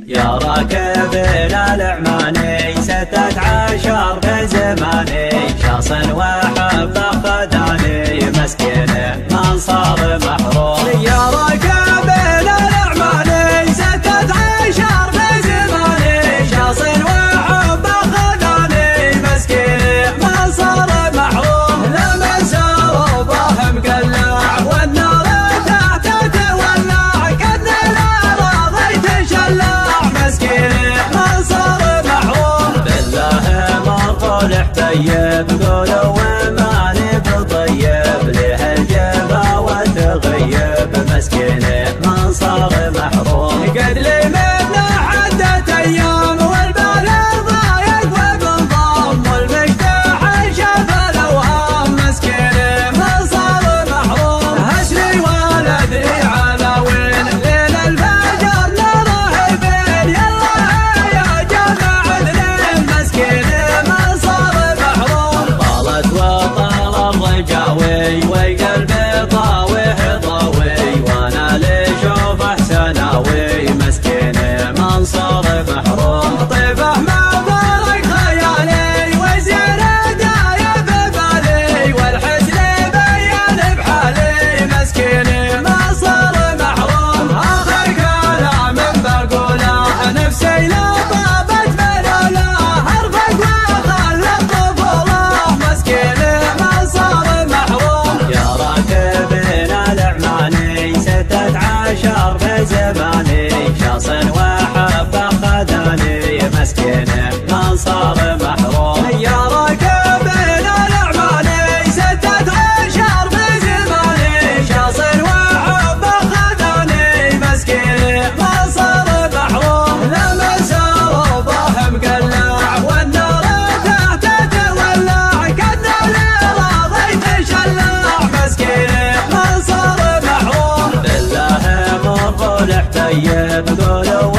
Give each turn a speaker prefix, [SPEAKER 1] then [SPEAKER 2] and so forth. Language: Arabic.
[SPEAKER 1] يا راكبنا العماني 16 في زماني شخص وحب خداني مسكين من صار محروم. يا راكبنا العماني 16 في زماني شخص وحب خداني مسكين من صار محروم. لما ساروا به مقلع والنار تحت تولع كدنا الأراضي تشلع مسكين من صار محروم. بالله مرضى الحبيب قولوا ماني بطيب ليه الجبا وتغيب مسكين من صار محروم. قد لي منه عدة أيام والبال ضايق وبنضام والمجتاح شاف الأوهام مسكين من صار محروم. هسلي ولدي عناوين ليل الفجر لراهبين يلا يا جماعة اثنين مسكين من صار محروم. طالت وطال الرجاوي وقلبي طاوح ضاوي وانا لشوفه سناوي مسكين من صار محروم. طيبه ما فرق خيالي وزينه دايب بالي والحزن بين بحالي مسكين ما صار محروم. اخر كلام بقوله نفسي لا طابت ملوله ارفق وخلى الطفوله مسكين ما صار محروم. يا راكبنا العماني 16 في زماني شخص وحب خداني مسكين من صار محروم. يا راكبنا العماني 16 في زماني شخص وحب خداني مسكين من صار محروم. لما ساروا به مقلع والنار تحت تولع كدنا الأراضي تشلع مسكين من صار محروم. بالله مرضى الحبيب قولوا